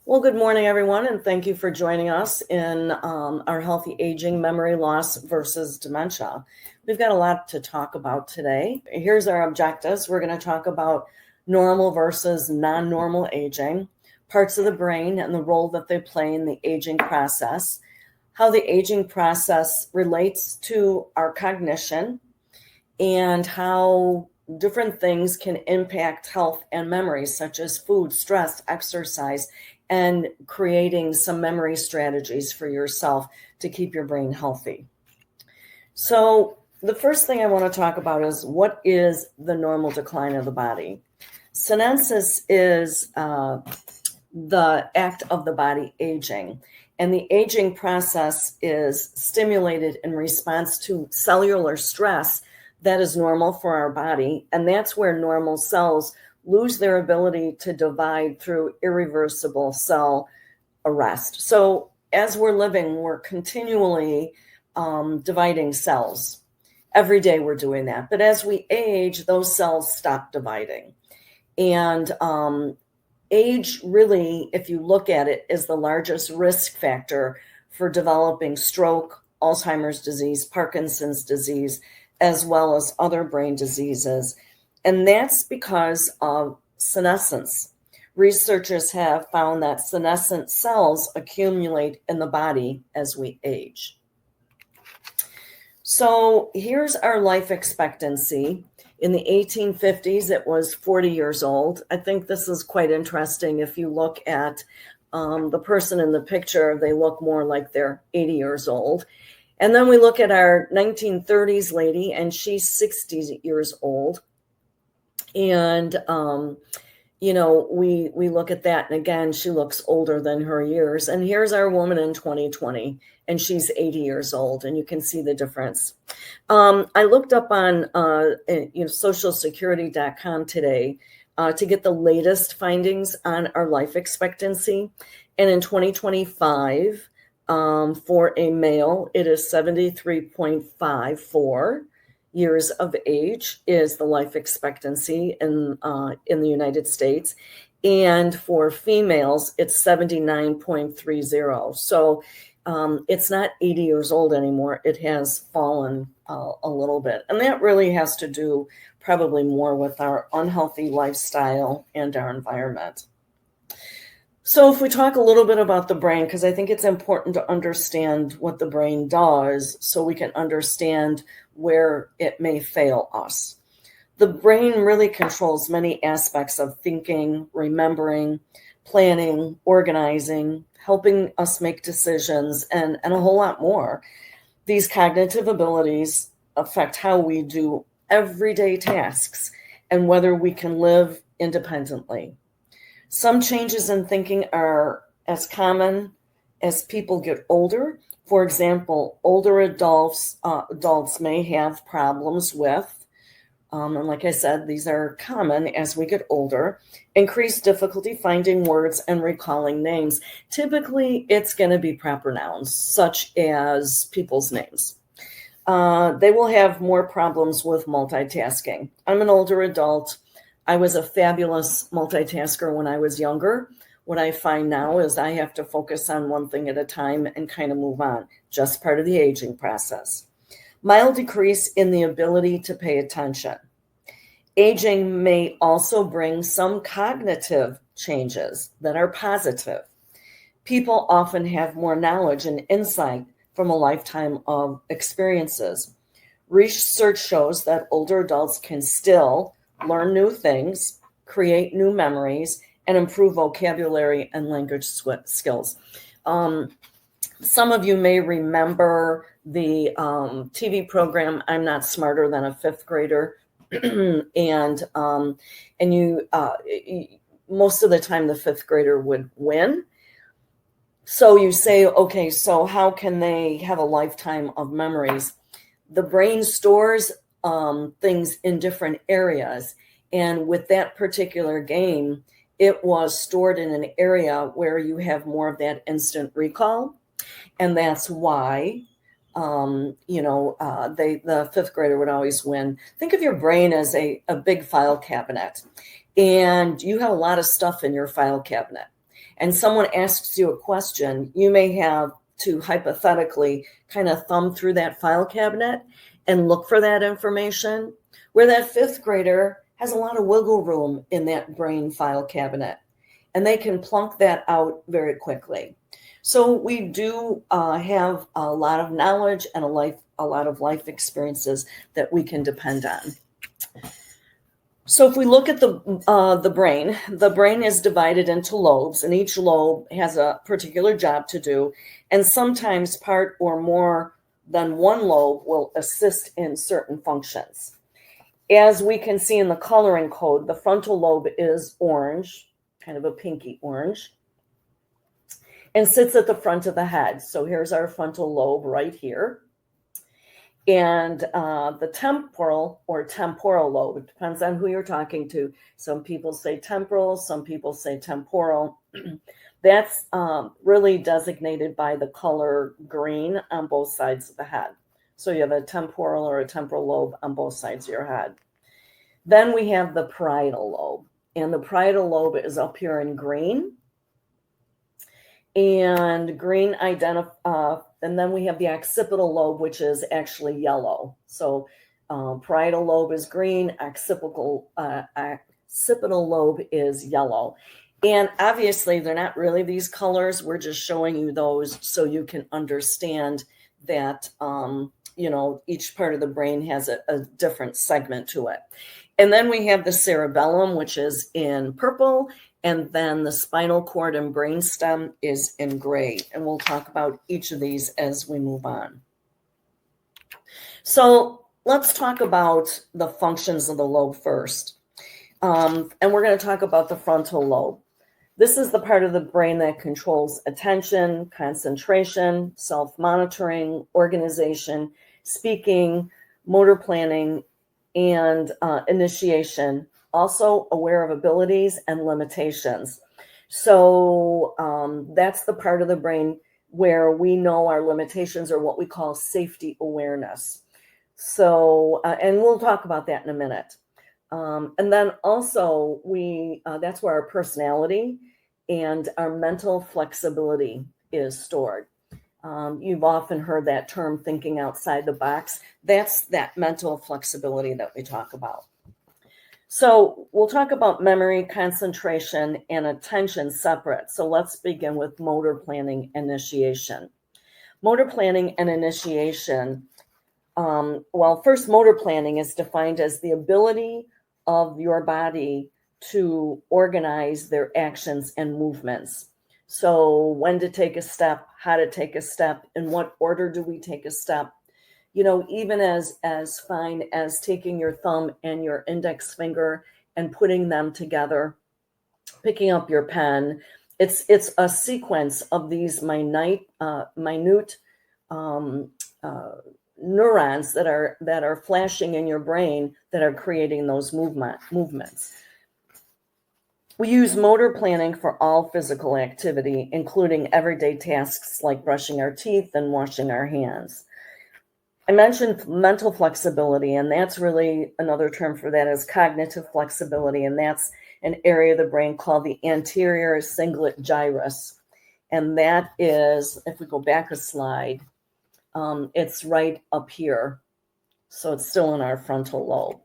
Well, good morning, everyone, and thank you for joining us in our Healthy Aging, Memory Loss versus Dementia. We've got a lot to talk about today. Here's our objectives. We're going to talk about normal versus non-normal aging, parts of the brain and the role that they play in the aging process, how the aging process relates to our cognition, and how different things can impact health and memory, such as food, stress, exercise, and creating some memory strategies for yourself to keep your brain healthy. So the first thing I want to talk about is what is the normal decline of the body. Senescence is the act of the body aging, and the aging process is stimulated in response to cellular stress that is normal for our body, and that's where normal cells lose their ability to divide through irreversible cell arrest. So as we're living, we're continually dividing cells. Every day we're doing that. But as we age, those cells stop dividing. And age really, if you look at it, is the largest risk factor for developing stroke, Alzheimer's disease, Parkinson's disease, as well as other brain diseases. And that's because of senescence. Researchers have found that senescent cells accumulate in the body as we age. So here's our life expectancy. In the 1850s, it was 40 years old. I think this is quite interesting. If you look at the person in the picture, they look more like they're 80 years old. And then we look at our 1930s lady, and she's 60 years old. And, we look at that, and again, she looks older than her years. And here's our woman in 2020, and she's 80 years old, and you can see the difference. I looked up on socialsecurity.com today to get the latest findings on our life expectancy. And in 2025, for a male, it is 73.54 years of age is the life expectancy in the United States. And for females, it's 79.30. So it's not 80 years old anymore. It has fallen a little bit. And that really has to do probably more with our unhealthy lifestyle and our environment. So if we talk a little bit about the brain, because I think it's important to understand what the brain does so we can understand where it may fail us. The brain really controls many aspects of thinking, remembering, planning, organizing, helping us make decisions, and a whole lot more. These cognitive abilities affect how we do everyday tasks and whether we can live independently. Some changes in thinking are as common as people get older. For example, older adults may have problems with, and like I said, these are common as we get older, increased difficulty finding words and recalling names. Typically, it's going to be proper nouns, such as people's names. They will have more problems with multitasking. I'm an older adult. I was a fabulous multitasker when I was younger. What I find now is I have to focus on one thing at a time and kind of move on, just part of the aging process. Mild decrease in the ability to pay attention. Aging may also bring some cognitive changes that are positive. People often have more knowledge and insight from a lifetime of experiences. Research shows that older adults can still learn new things, create new memories, and improve vocabulary and language skills. Some of you may remember the TV program, I'm Not Smarter Than a Fifth Grader. and most of the time the fifth grader would win. So you say, okay, so how can they have a lifetime of memories? The brain stores things in different areas. And with that particular game, it was stored in an area where you have more of that instant recall. And that's why, the fifth grader would always win. Think of your brain as a big file cabinet. And you have a lot of stuff in your file cabinet. And someone asks you a question, you may have to hypothetically kind of thumb through that file cabinet and look for that information, where that fifth grader has a lot of wiggle room in that brain file cabinet, and they can plunk that out very quickly. So we do have a lot of knowledge and a lot of life experiences that we can depend on. So if we look at the brain is divided into lobes, and each lobe has a particular job to do, and sometimes part or more than one lobe will assist in certain functions. As we can see in the coloring code, the frontal lobe is orange, kind of a pinky orange, and sits at the front of the head. So here's our frontal lobe right here. And the temporal or temporal lobe, it depends on who you're talking to. Some people say temporal, some people say temporal. That's really designated by the color green on both sides of the head. So you have a temporal or a temporal lobe on both sides of your head. Then we have the parietal lobe, and the parietal lobe is up here in green. And green and then we have the occipital lobe, which is actually yellow. So parietal lobe is green, occipital lobe is yellow. And obviously they're not really these colors. We're just showing you those so you can understand that, each part of the brain has a different segment to it. And then we have the cerebellum, which is in purple, and then the spinal cord and brainstem is in gray. And we'll talk about each of these as we move on. So let's talk about the functions of the lobe first. And we're going to talk about the frontal lobe. This is the part of the brain that controls attention, concentration, self-monitoring, organization, speaking, motor planning, and initiation, also aware of abilities and limitations. So that's the part of the brain where we know our limitations, or what we call safety awareness. So, and we'll talk about that in a minute. And then also that's where our personality and our mental flexibility is stored. You've often heard that term, thinking outside the box. That's that mental flexibility that we talk about. So we'll talk about memory, concentration, and attention separate. So let's begin with motor planning initiation. Motor planning and initiation. First, motor planning is defined as the ability of your body to organize their actions and movements. So when to take a step, how to take a step, in what order do we take a step? Even as fine as taking your thumb and your index finger and putting them together, picking up your pen. It's a sequence of these minute neurons that are flashing in your brain that are creating those movements. We use motor planning for all physical activity, including everyday tasks like brushing our teeth and washing our hands. I mentioned mental flexibility, and that's really another term for that is cognitive flexibility, and that's an area of the brain called the anterior cingulate gyrus. And that is, if we go back a slide, it's right up here. So it's still in our frontal lobe.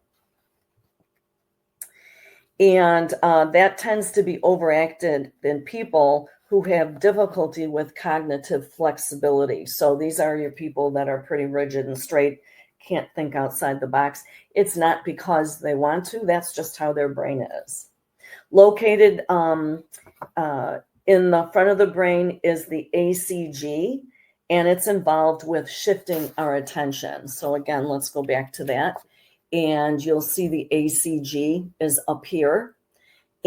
And that tends to be overacted in people who have difficulty with cognitive flexibility. So these are your people that are pretty rigid and straight, can't think outside the box. It's not because they want to, that's just how their brain is. Located in the front of the brain is the ACG, and it's involved with shifting our attention. So again, let's go back to that. And you'll see the ACG is up here.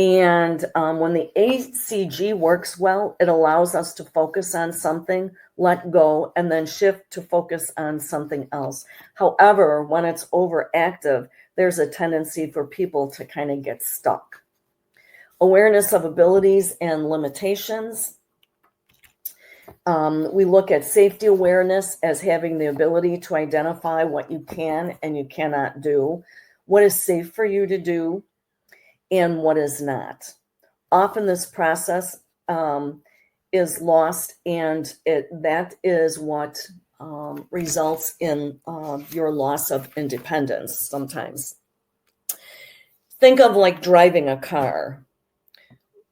And when the ACG works well, it allows us to focus on something, let go, and then shift to focus on something else. However, when it's overactive, there's a tendency for people to kind of get stuck. Awareness of abilities and limitations. We look at safety awareness as having the ability to identify what you can and you cannot do, what is safe for you to do, and what is not. Often this process is lost, and that is what results in your loss of independence sometimes. Think of like driving a car.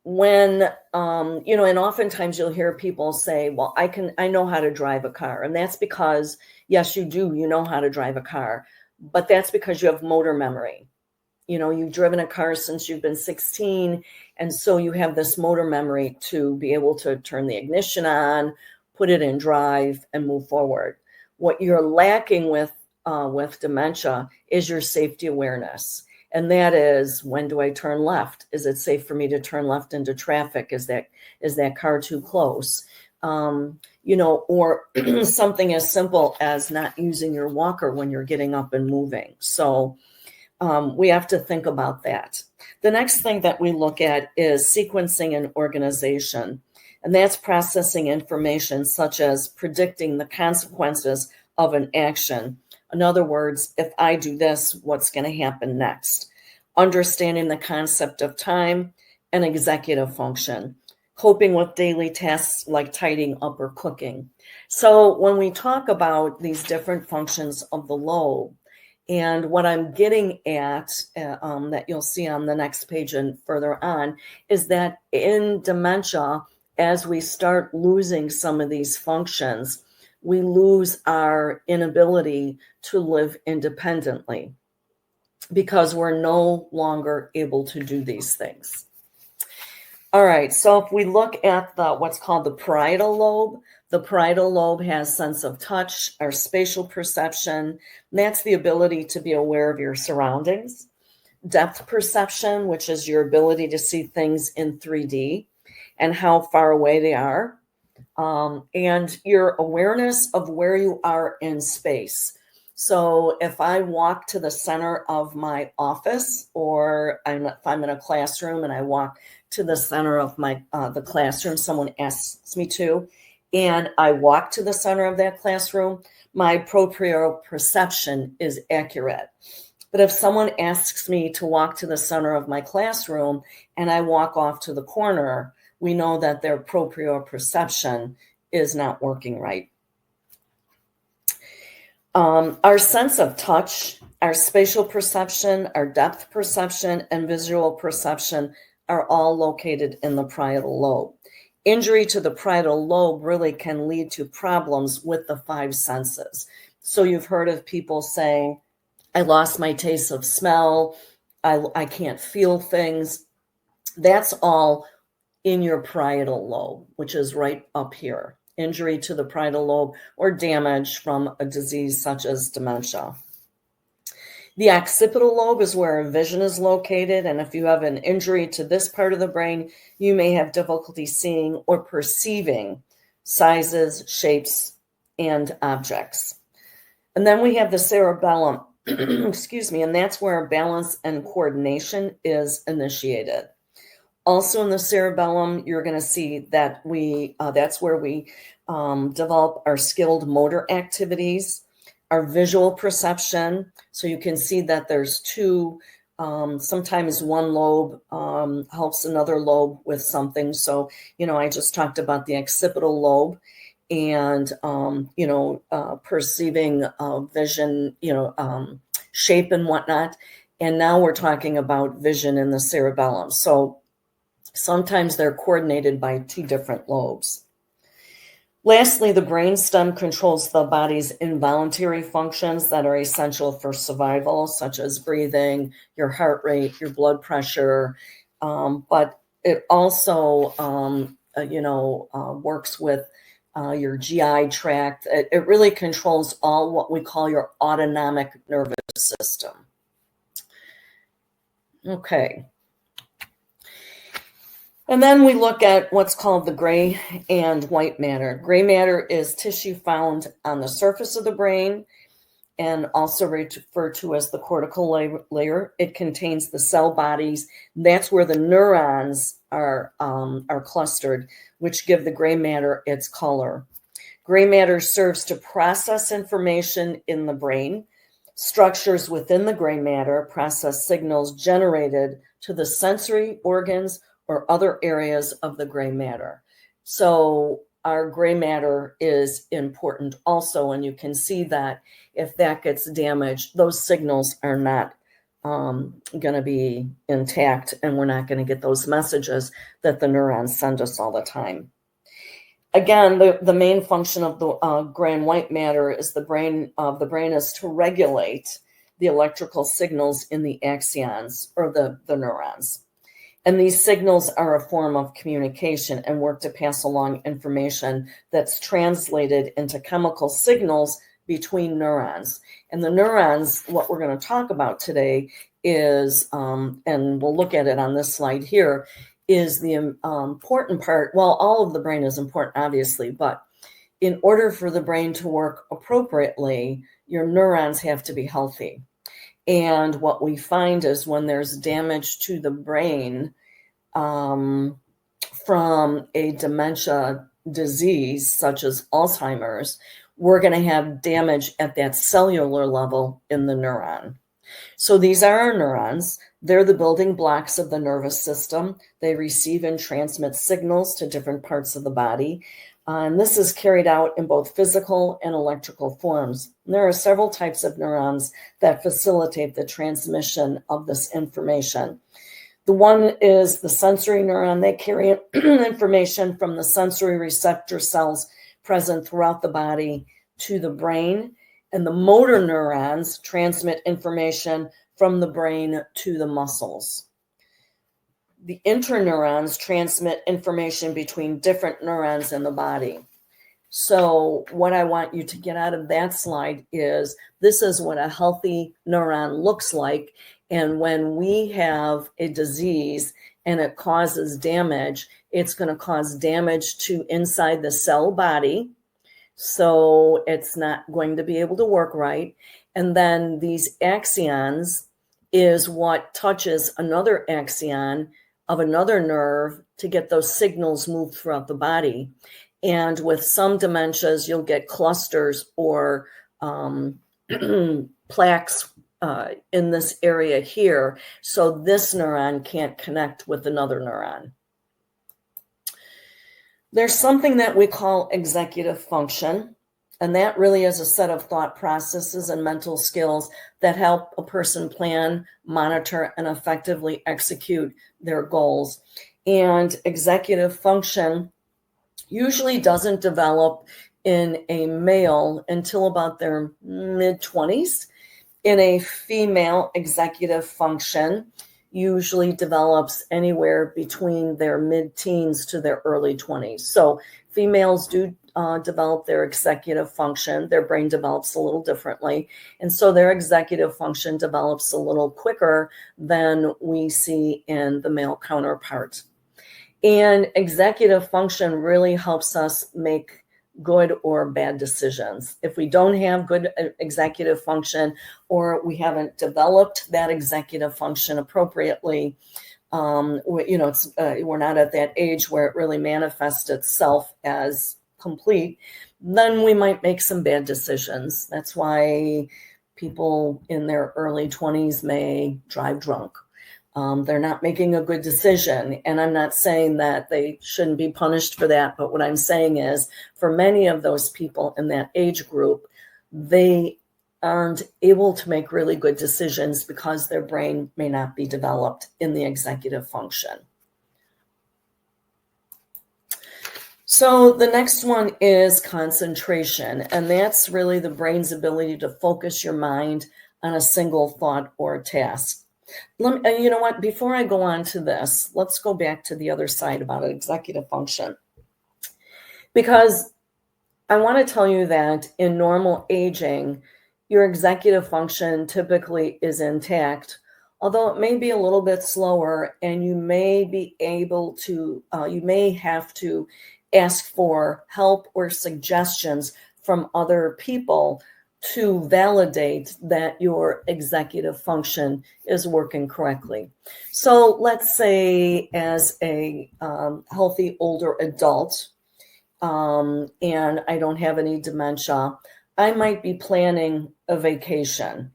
When, and oftentimes you'll hear people say, well, I know how to drive a car. And that's because, yes, you know how to drive a car, but that's because you have motor memory. You've driven a car since you've been 16. And so you have this motor memory to be able to turn the ignition on, put it in drive, and move forward. What you're lacking with dementia is your safety awareness. And that is, when do I turn left? Is it safe for me to turn left into traffic? Is that car too close? Or something as simple as not using your walker when you're getting up and moving. So we have to think about that. The next thing that we look at is sequencing and organization. And that's processing information such as predicting the consequences of an action. In other words, if I do this, what's going to happen next? Understanding the concept of time and executive function. Coping with daily tasks like tidying up or cooking. So when we talk about these different functions of the lobe, and what I'm getting at, that you'll see on the next page and further on, is that in dementia, as we start losing some of these functions, we lose our inability to live independently because we're no longer able to do these things. All right, so if we look at what's called the parietal lobe, the parietal lobe has sense of touch, our spatial perception. That's the ability to be aware of your surroundings. Depth perception, which is your ability to see things in 3D and how far away they are. And your awareness of where you are in space. So if I walk to the center of my office, or if I'm in a classroom and I walk to the center of the classroom, someone asks me to, and I walk to the center of that classroom, my proprioception is accurate. But if someone asks me to walk to the center of my classroom and I walk off to the corner, we know that their proprioception is not working right. Our sense of touch, our spatial perception, our depth perception, and visual perception are all located in the parietal lobe. Injury to the parietal lobe really can lead to problems with the 5 senses. So you've heard of people saying, I lost my taste of smell, I can't feel things. That's all in your parietal lobe, which is right up here. Injury to the parietal lobe or damage from a disease such as dementia. The occipital lobe is where vision is located, and if you have an injury to this part of the brain, you may have difficulty seeing or perceiving sizes, shapes, and objects. And then we have the cerebellum, and that's where balance and coordination is initiated. Also in the cerebellum, you're going to see that that's where we develop our skilled motor activities, our visual perception. So you can see that there's 2, sometimes one lobe helps another lobe with something. So, I just talked about the occipital lobe and, perceiving vision, shape and whatnot. And now we're talking about vision in the cerebellum. So sometimes they're coordinated by 2 different lobes. Lastly, the brainstem controls the body's involuntary functions that are essential for survival, such as breathing, your heart rate, your blood pressure. But it also, works with your GI tract. It really controls all what we call your autonomic nervous system. Okay. And then we look at what's called the gray and white matter. Gray matter is tissue found on the surface of the brain and also referred to as the cortical layer. It contains the cell bodies. That's where the neurons are clustered, which give the gray matter its color. Gray matter serves to process information in the brain. Structures within the gray matter process signals generated to the sensory organs or other areas of the gray matter. So our gray matter is important also, and you can see that if that gets damaged, those signals are not going to be intact, and we're not going to get those messages that the neurons send us all the time. Again, the main function of the gray and white matter is the brain is to regulate the electrical signals in the axons or the neurons. And these signals are a form of communication and work to pass along information that's translated into chemical signals between neurons. And the neurons, what we're going to talk about today is, and we'll look at it on this slide here, is the important part. Well, all of the brain is important, obviously, but in order for the brain to work appropriately, your neurons have to be healthy. And what we find is when there's damage to the brain from a dementia disease, such as Alzheimer's, we're going to have damage at that cellular level in the neuron. So these are our neurons. They're the building blocks of the nervous system. They receive and transmit signals to different parts of the body. And this is carried out in both physical and electrical forms. And there are several types of neurons that facilitate the transmission of this information. The one is the sensory neuron. They carry information from the sensory receptor cells present throughout the body to the brain. And the motor neurons transmit information from the brain to the muscles. The interneurons transmit information between different neurons in the body. So what I want you to get out of that slide is this is what a healthy neuron looks like. And when we have a disease and it causes damage, it's going to cause damage to inside the cell body. So it's not going to be able to work right. And then these axons is what touches another axon of another nerve to get those signals moved throughout the body. And with some dementias, you'll get clusters or plaques in this area here. So this neuron can't connect with another neuron. There's something that we call executive function, and that really is a set of thought processes and mental skills that help a person plan, monitor, and effectively execute their goals. And executive function usually doesn't develop in a male until about their mid-20s. In a female, executive function usually develops anywhere between their mid-teens to their early 20s. So females do develop their executive function. Their brain develops a little differently. And so their executive function develops a little quicker than we see in the male counterpart. And executive function really helps us make good or bad decisions. If we don't have good executive function, or we haven't developed that executive function appropriately, we're not at that age where it really manifests itself as complete, then we might make some bad decisions. That's why people in their early 20s may drive drunk. They're not making a good decision. And I'm not saying that they shouldn't be punished for that. But what I'm saying is for many of those people in that age group, they aren't able to make really good decisions because their brain may not be developed in the executive function. So the next one is concentration. And that's really the brain's ability to focus your mind on a single thought or task. You know what? Before I go on to this, let's go back to the other side about executive function. Because I want to tell you that in normal aging, your executive function typically is intact, although it may be a little bit slower, and you may be able to, you may have to ask for help or suggestions from other people to validate that your executive function is working correctly. So let's say as a healthy older adult, and I don't have any dementia, I might be planning a vacation.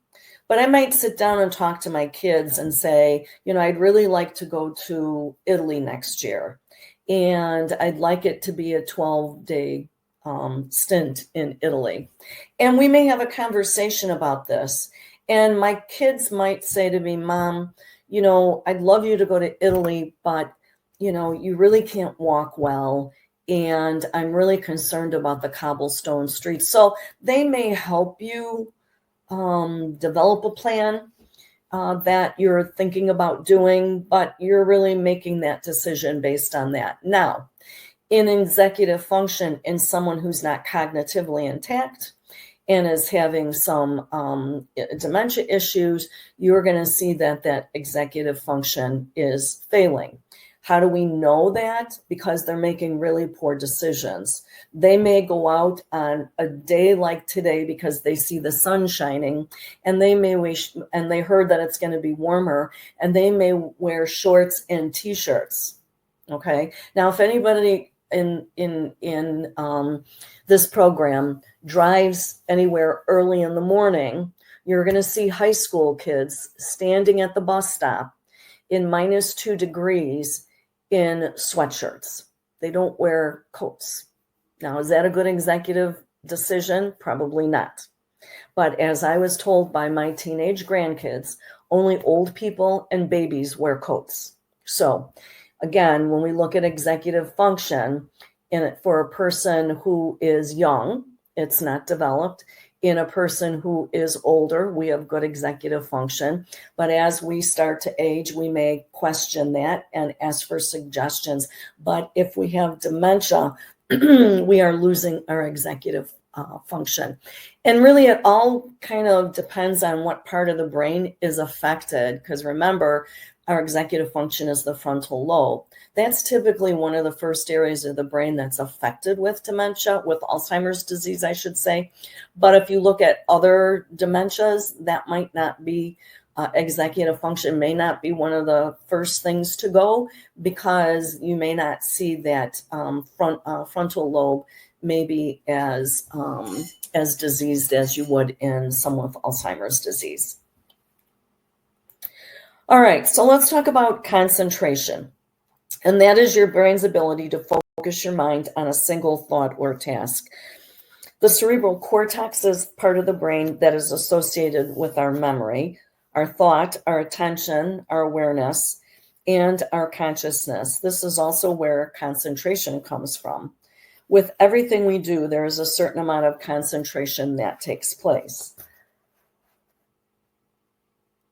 But I might sit down and talk to my kids and say, I'd really like to go to Italy next year. And I'd like it to be a 12-day stint in Italy. And we may have a conversation about this. And my kids might say to me, Mom, I'd love you to go to Italy, but, you really can't walk well. And I'm really concerned about the cobblestone streets. So they may help you develop a plan that you're thinking about doing, but you're really making that decision based on that. Now, in executive function, in someone who's not cognitively intact and is having some dementia issues, you're going to see that executive function is failing. How do we know that? Because they're making really poor decisions. They may go out on a day like today because they see the sun shining, and they may wish, and they heard that it's going to be warmer, and they may wear shorts and t-shirts. Okay. Now, if anybody in this program drives anywhere early in the morning, you're going to see high school kids standing at the bus stop in -2 degrees in sweatshirts. They don't wear coats. Now, is that a good executive decision? Probably not. But as I was told by my teenage grandkids, only old people and babies wear coats. So again, when we look at executive function for a person who is young, it's not developed. In a person who is older, we have good executive function. But as we start to age, we may question that and ask for suggestions. But if we have dementia, we are losing our executive function. And really, it all kind of depends on what part of the brain is affected. Because remember, our executive function is the frontal lobe. That's typically one of the first areas of the brain that's affected with dementia, with Alzheimer's disease, I should say. But if you look at other dementias, that might not be, executive function may not be one of the first things to go, because you may not see that frontal lobe maybe as diseased as you would in someone with Alzheimer's disease. All right, so let's talk about concentration. And that is your brain's ability to focus your mind on a single thought or task. The cerebral cortex is part of the brain that is associated with our memory, our thought, our attention, our awareness, and our consciousness. This is also where concentration comes from. With everything we do, there is a certain amount of concentration that takes place.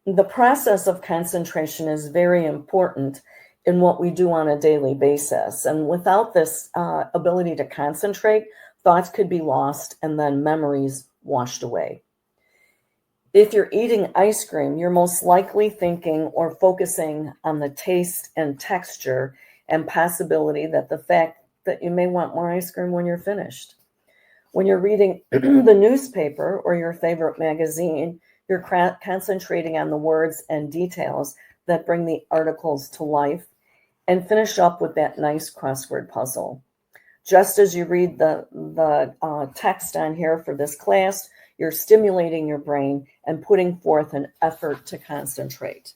The process of concentration is very important in what we do on a daily basis. And without this ability to concentrate, thoughts could be lost and then memories washed away. If you're eating ice cream, you're most likely thinking or focusing on the taste and texture and possibility that the fact that you may want more ice cream when you're finished. When you're reading the newspaper or your favorite magazine, you're concentrating on the words and details that bring the articles to life and finish up with that nice crossword puzzle. Just as you read the text on here for this class, you're stimulating your brain and putting forth an effort to concentrate.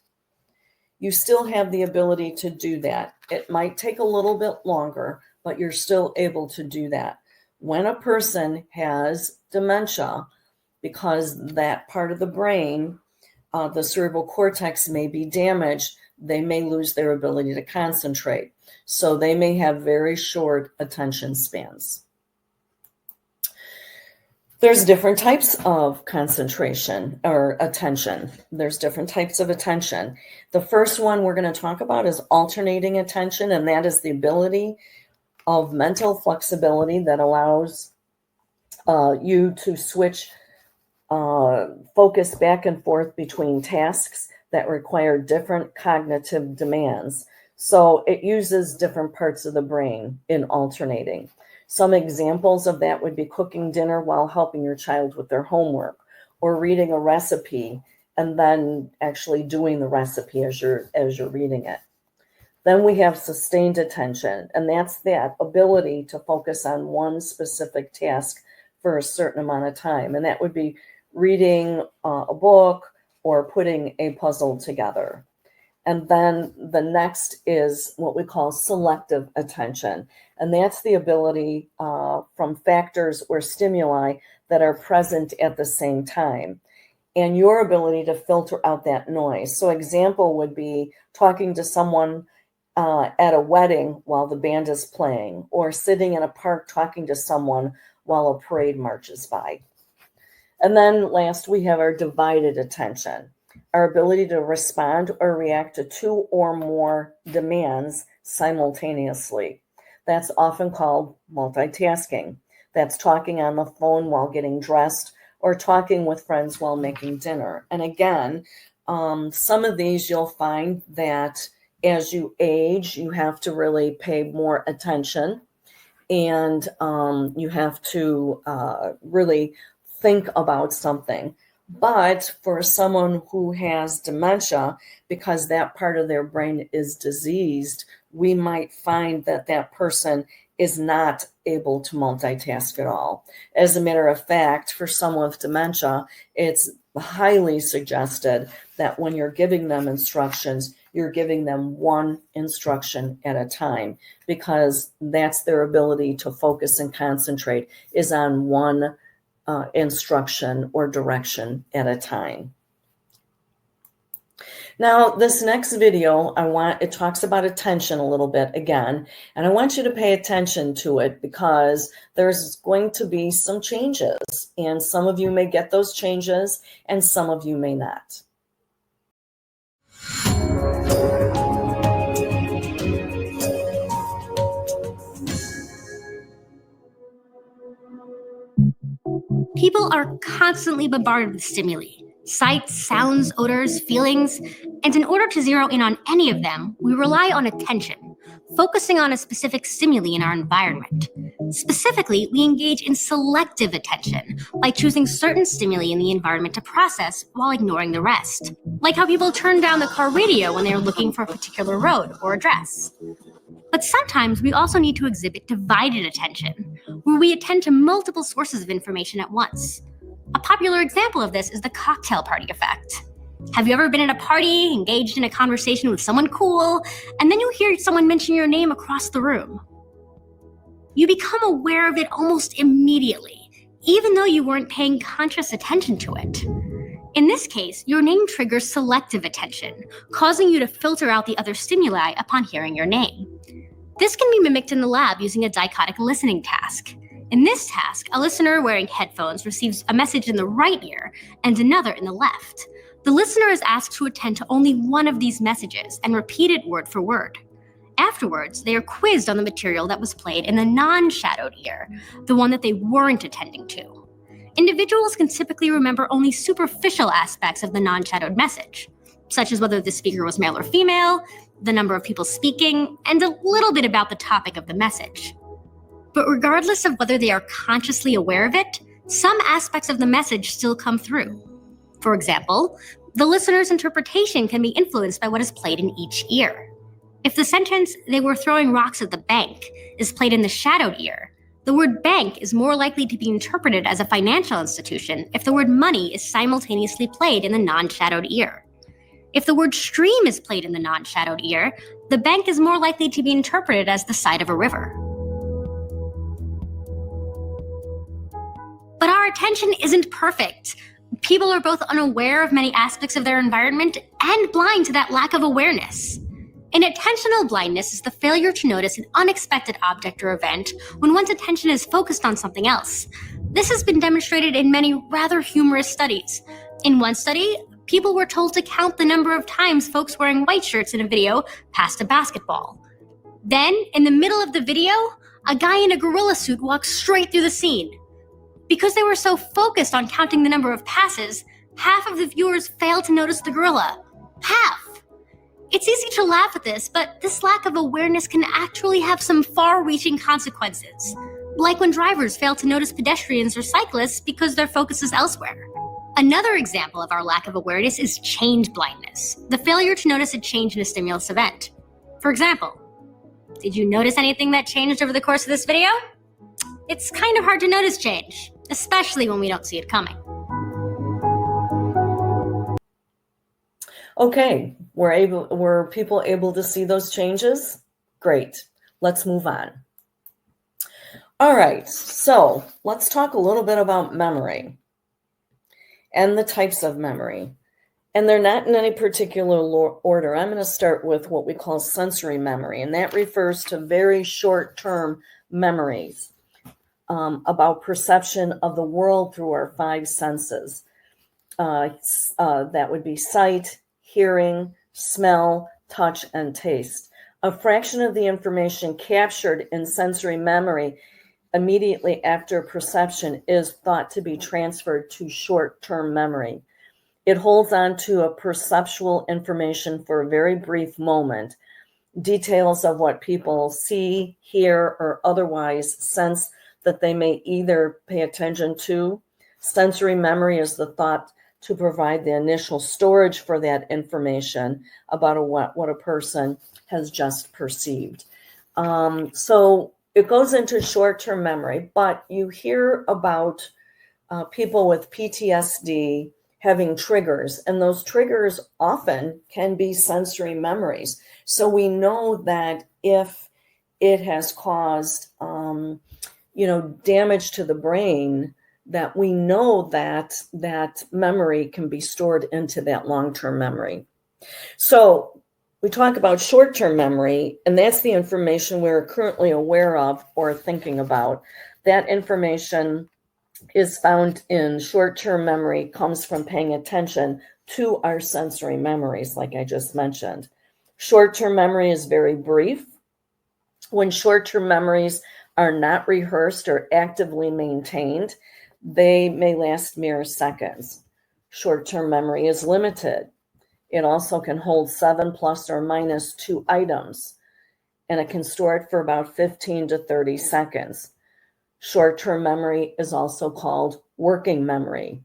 You still have the ability to do that. It might take a little bit longer, but you're still able to do that. When a person has dementia, because that part of the brain, the cerebral cortex, may be damaged, they may lose their ability to concentrate. So they may have very short attention spans. There's different types of concentration or attention. There's different types of attention. The first one we're going to talk about is alternating attention, and that is the ability of mental flexibility that allows you to switch focus back and forth between tasks that require different cognitive demands. So it uses different parts of the brain in alternating. Some examples of that would be cooking dinner while helping your child with their homework, or reading a recipe and then actually doing the recipe as you're reading it. Then we have sustained attention, and that's that ability to focus on one specific task for a certain amount of time. And that would be reading a book or putting a puzzle together. And then the next is what we call selective attention. And that's the ability from factors or stimuli that are present at the same time, and your ability to filter out that noise. So example would be talking to someone at a wedding while the band is playing, or sitting in a park talking to someone while a parade marches by. And then last, we have our divided attention, our ability to respond or react to two or more demands simultaneously. That's often called multitasking. That's talking on the phone while getting dressed, or talking with friends while making dinner. And again, some of these you'll find that as you age, you have to really pay more attention, and you have to really think about something. But for someone who has dementia, because that part of their brain is diseased, we might find that that person is not able to multitask at all. As a matter of fact, for someone with dementia, it's highly suggested that when you're giving them instructions, you're giving them one instruction at a time, because that's their ability to focus and concentrate is on one instruction or direction at a time. Now, this next video, it talks about attention a little bit again, and I want you to pay attention to it because there's going to be some changes, and some of you may get those changes and some of you may not. People are constantly bombarded with stimuli, sights, sounds, odors, feelings, and in order to zero in on any of them, we rely on attention, focusing on a specific stimuli in our environment. Specifically, we engage in selective attention by choosing certain stimuli in the environment to process while ignoring the rest, like how people turn down the car radio when they're looking for a particular road or address. But sometimes we also need to exhibit divided attention, where we attend to multiple sources of information at once. A popular example of this is the cocktail party effect. Have you ever been at a party, engaged in a conversation with someone cool, and then you hear someone mention your name across the room? You become aware of it almost immediately, even though you weren't paying conscious attention to it. In this case, your name triggers selective attention, causing you to filter out the other stimuli upon hearing your name. This can be mimicked in the lab using a dichotic listening task. In this task, a listener wearing headphones receives a message in the right ear and another in the left. The listener is asked to attend to only one of these messages and repeat it word for word. Afterwards, they are quizzed on the material that was played in the non-shadowed ear, the one that they weren't attending to. Individuals can typically remember only superficial aspects of the non-shadowed message, such as whether the speaker was male or female, the number of people speaking, and a little bit about the topic of the message. But regardless of whether they are consciously aware of it, some aspects of the message still come through. For example, the listener's interpretation can be influenced by what is played in each ear. If the sentence, "they were throwing rocks at the bank," is played in the shadowed ear, the word bank is more likely to be interpreted as a financial institution if the word money is simultaneously played in the non-shadowed ear. If the word stream is played in the non-shadowed ear, the bank is more likely to be interpreted as the side of a river. But our attention isn't perfect. People are both unaware of many aspects of their environment and blind to that lack of awareness. Inattentional blindness is the failure to notice an unexpected object or event when one's attention is focused on something else. This has been demonstrated in many rather humorous studies. In one study, people were told to count the number of times folks wearing white shirts in a video passed a basketball. Then, in the middle of the video, a guy in a gorilla suit walked straight through the scene. Because they were so focused on counting the number of passes, half of the viewers failed to notice the gorilla. Half. It's easy to laugh at this, but this lack of awareness can actually have some far-reaching consequences, like when drivers fail to notice pedestrians or cyclists because their focus is elsewhere. Another example of our lack of awareness is change blindness, the failure to notice a change in a stimulus event. For example, did you notice anything that changed over the course of this video? It's kind of hard to notice change, especially when we don't see it coming. Okay, were people able to see those changes? Great. Let's move on. All right, so let's talk a little bit about memory and the types of memory. And they're not in any particular order. I'm going to start with what we call sensory memory, and that refers to very short-term memories about perception of the world through our five senses. That would be sight, hearing, smell, touch, and taste. A fraction of the information captured in sensory memory immediately after perception is thought to be transferred to short-term memory. It holds on to a perceptual information for a very brief moment. Details of what people see, hear, or otherwise sense that they may either pay attention to. Sensory memory is the thought to provide the initial storage for that information about what a person has just perceived. So it goes into short-term memory, but you hear about people with PTSD having triggers, and those triggers often can be sensory memories. So we know that if it has caused, damage to the brain, that we know that that memory can be stored into that long-term memory. So we talk about short-term memory, and that's the information we're currently aware of or thinking about. That information is found in short-term memory, comes from paying attention to our sensory memories, like I just mentioned. Short-term memory is very brief. When short-term memories are not rehearsed or actively maintained, they may last mere seconds. Short-term memory is limited. It also can hold 7 plus or minus 2 items, and it can store it for about 15 to 30 seconds. Short-term memory is also called working memory.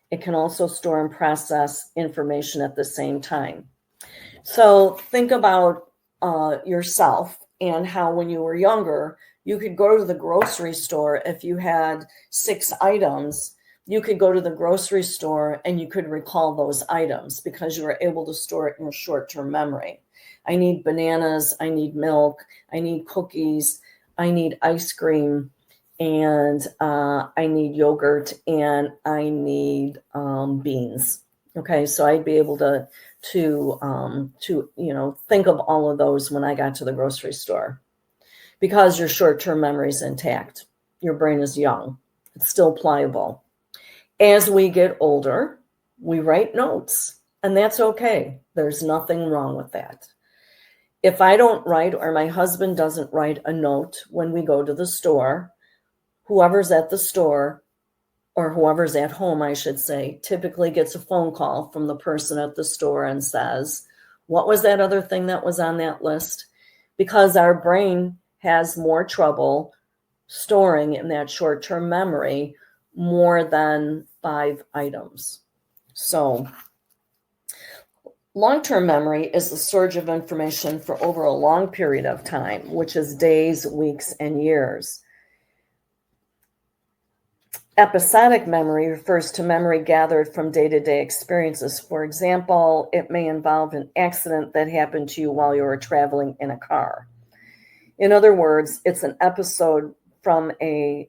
It can also store and process information at the same time. So think about yourself and how when you were younger, you could go to the grocery store. If you had 6 items, you could go to the grocery store and you could recall those items because you were able to store it in your short-term memory. I need bananas, I need milk, I need cookies, I need ice cream, and I need yogurt, and I need beans. Okay, so I'd be able to think of all of those when I got to the grocery store. Because your short-term memory is intact. Your brain is young. It's still pliable. As we get older, we write notes, and that's okay. There's nothing wrong with that. If I don't write or my husband doesn't write a note when we go to the store, whoever's at the store, or whoever's at home, I should say, typically gets a phone call from the person at the store and says, what was that other thing that was on that list? Because our brain has more trouble storing in that short-term memory more than 5 items. So long-term memory is the storage of information for over a long period of time, which is days, weeks, and years. Episodic memory refers to memory gathered from day-to-day experiences. For example, it may involve an accident that happened to you while you were traveling in a car. In other words, it's an episode from a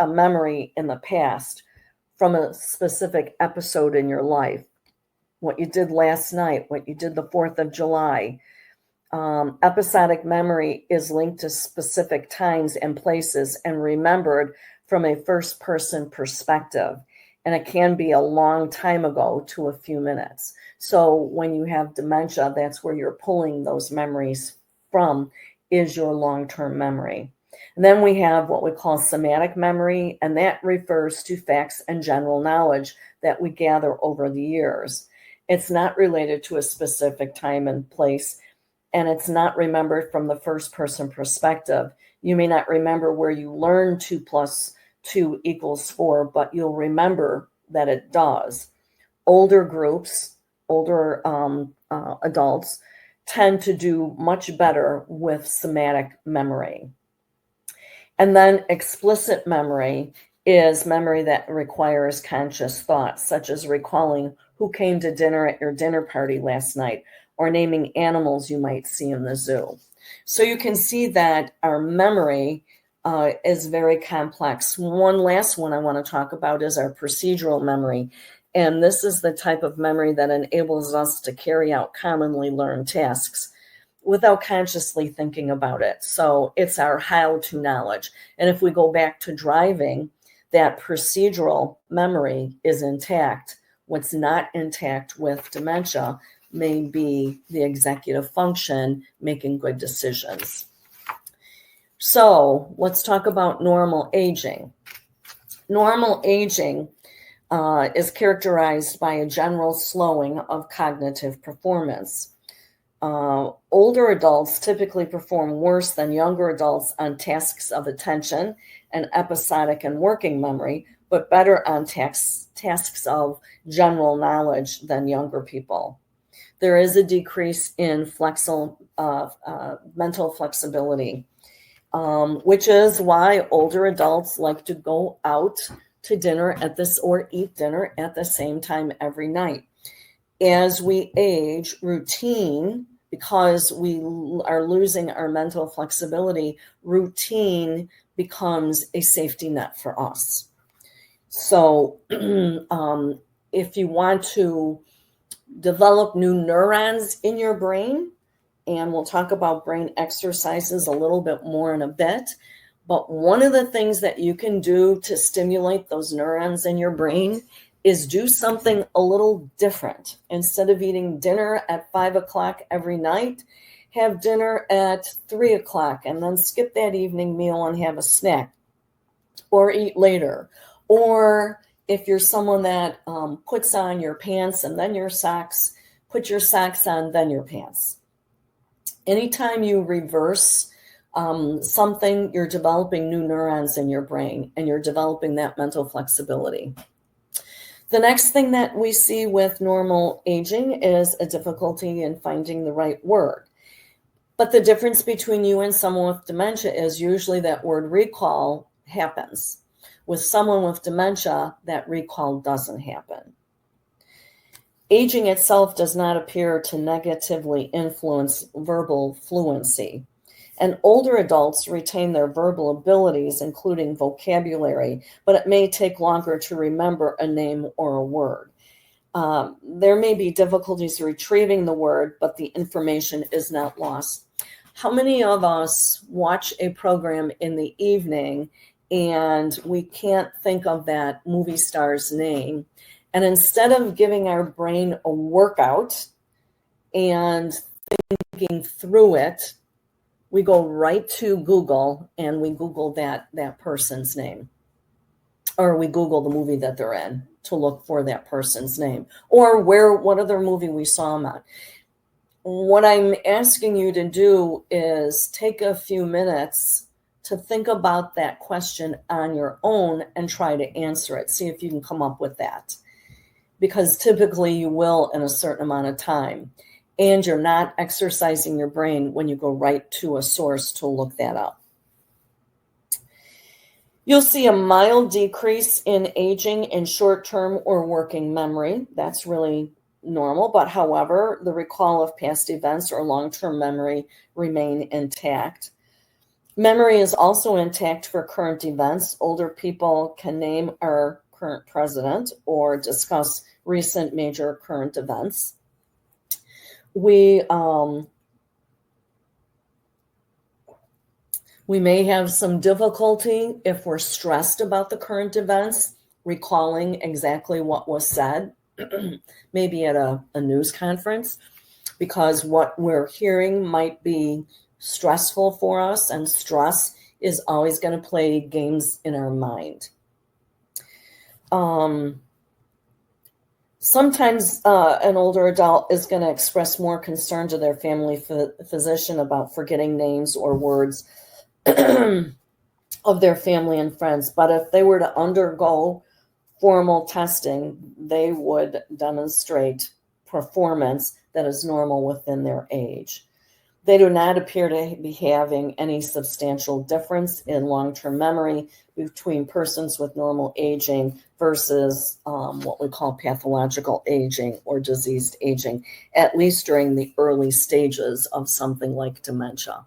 memory in the past, from a specific episode in your life. What you did last night, what you did the 4th of July. Episodic memory is linked to specific times and places and remembered from a first-person perspective. And it can be a long time ago to a few minutes. So when you have dementia, that's where you're pulling those memories from, is your long-term memory. And then we have what we call somatic memory, and that refers to facts and general knowledge that we gather over the years. It's not related to a specific time and place, and it's not remembered from the first person perspective. You may not remember where you learned 2 plus 2 equals 4, but you'll remember that it does. Older groups, older adults, tend to do much better with somatic memory. And then explicit memory is memory that requires conscious thought, such as recalling who came to dinner at your dinner party last night, or naming animals you might see in the zoo. So you can see that our memory is very complex. One last one I want to talk about is our procedural memory. And this is the type of memory that enables us to carry out commonly learned tasks without consciously thinking about it. So it's our how-to knowledge. And if we go back to driving, that procedural memory is intact. What's not intact with dementia may be the executive function, making good decisions. So let's talk about normal aging. Normal aging is characterized by a general slowing of cognitive performance. Older adults typically perform worse than younger adults on tasks of attention and episodic and working memory, but better on tasks of general knowledge than younger people. There is a decrease in mental flexibility, which is why older adults like to go out to dinner at this or eat dinner at the same time every night. As we age, routine, because we are losing our mental flexibility, routine becomes a safety net for us. So if you want to develop new neurons in your brain, and we'll talk about brain exercises a little bit more in a bit, but one of the things that you can do to stimulate those neurons in your brain is do something a little different. Instead of eating dinner at 5 o'clock every night, have dinner at 3 o'clock and then skip that evening meal and have a snack or eat later. Or if you're someone that puts on your pants and then your socks, put your socks on, then your pants. Anytime you reverse something, you're developing new neurons in your brain and you're developing that mental flexibility. The next thing that we see with normal aging is a difficulty in finding the right word. But the difference between you and someone with dementia is usually that word recall happens. With someone with dementia, that recall doesn't happen. Aging itself does not appear to negatively influence verbal fluency. And older adults retain their verbal abilities, including vocabulary, but it may take longer to remember a name or a word. There may be difficulties retrieving the word, but the information is not lost. How many of us watch a program in the evening and we can't think of that movie star's name? And instead of giving our brain a workout and thinking through it, we go right to Google and we Google that person's name. Or we Google the movie that they're in to look for that person's name. Or what other movie we saw them on. What I'm asking you to do is take a few minutes to think about that question on your own and try to answer it. See if you can come up with that. Because typically you will in a certain amount of time. And you're not exercising your brain when you go right to a source to look that up. You'll see a mild decrease in aging in short-term or working memory. That's really normal, but however, the recall of past events or long-term memory remain intact. Memory is also intact for current events. Older people can name our current president or discuss recent major current events. We may have some difficulty if we're stressed about the current events, recalling exactly what was said, maybe at a news conference, because what we're hearing might be stressful for us, and stress is always going to play games in our mind. Sometimes an older adult is going to express more concern to their family physician about forgetting names or words of their family and friends. But if they were to undergo formal testing, they would demonstrate performance that is normal within their age. They do not appear to be having any substantial difference in long-term memory between persons with normal aging versus what we call pathological aging or diseased aging, at least during the early stages of something like dementia.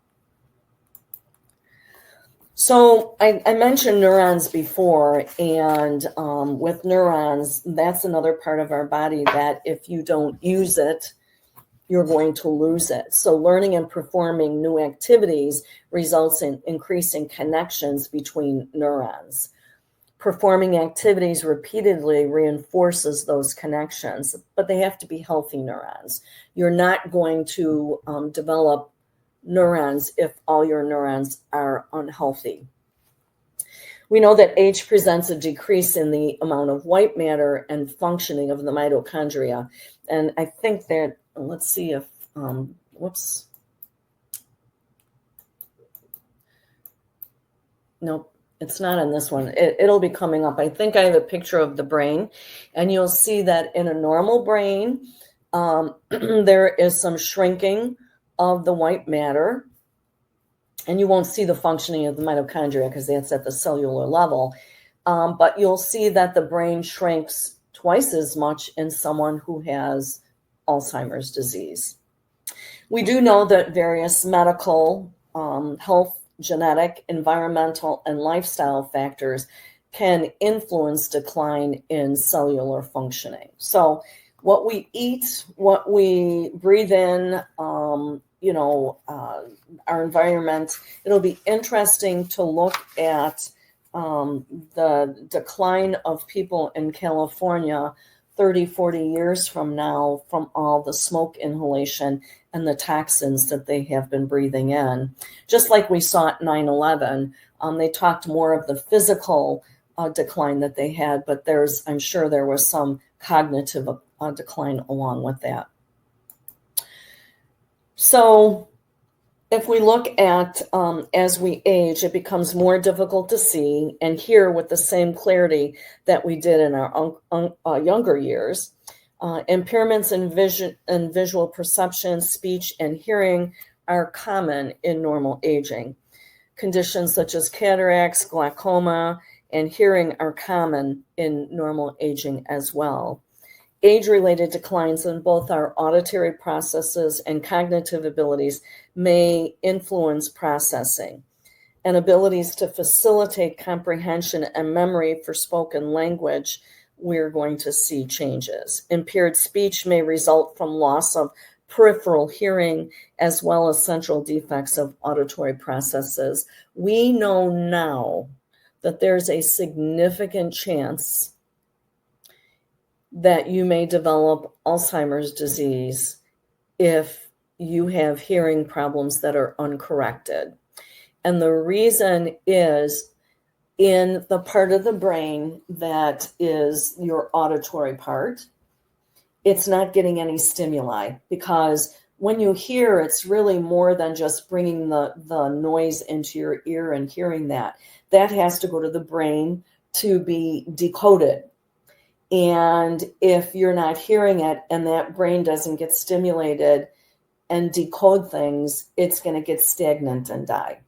So I mentioned neurons before, and with neurons, that's another part of our body that if you don't use it, you're going to lose it. So learning and performing new activities results in increasing connections between neurons. Performing activities repeatedly reinforces those connections, but they have to be healthy neurons. You're not going to develop neurons if all your neurons are unhealthy. We know that age presents a decrease in the amount of white matter and functioning of the mitochondria. And I think that, let's see if, whoops. Nope, it's not on this one. It'll be coming up. I think I have a picture of the brain, and you'll see that in a normal brain, there is some shrinking of the white matter, and you won't see the functioning of the mitochondria because that's at the cellular level. But you'll see that the brain shrinks twice as much in someone who has Alzheimer's disease. We do know that various medical, health, genetic, environmental, and lifestyle factors can influence decline in cellular functioning. So what we eat, what we breathe in, our environment, it'll be interesting to look at the decline of people in California 30, 40 years from now from all the smoke inhalation and the toxins that they have been breathing in. Just like we saw at 9/11, they talked more of the physical decline that they had, but I'm sure there was some cognitive decline along with that. So if we look at as we age, it becomes more difficult to see and hear with the same clarity that we did in our younger years. Impairments in vision and visual perception, speech, and hearing are common in normal aging. Conditions such as cataracts, glaucoma, and hearing are common in normal aging as well. Age-related declines in both our auditory processes and cognitive abilities may influence processing, and abilities to facilitate comprehension and memory for spoken language, we're going to see changes. Impaired speech may result from loss of peripheral hearing as well as central defects of auditory processes. We know now that there's a significant chance that you may develop Alzheimer's disease if you have hearing problems that are uncorrected. And the reason is in the part of the brain that is your auditory part, it's not getting any stimuli, because when you hear, it's really more than just bringing the noise into your ear and hearing that. That has to go to the brain to be decoded. And if you're not hearing it and that brain doesn't get stimulated and decode things, it's going to get stagnant and die.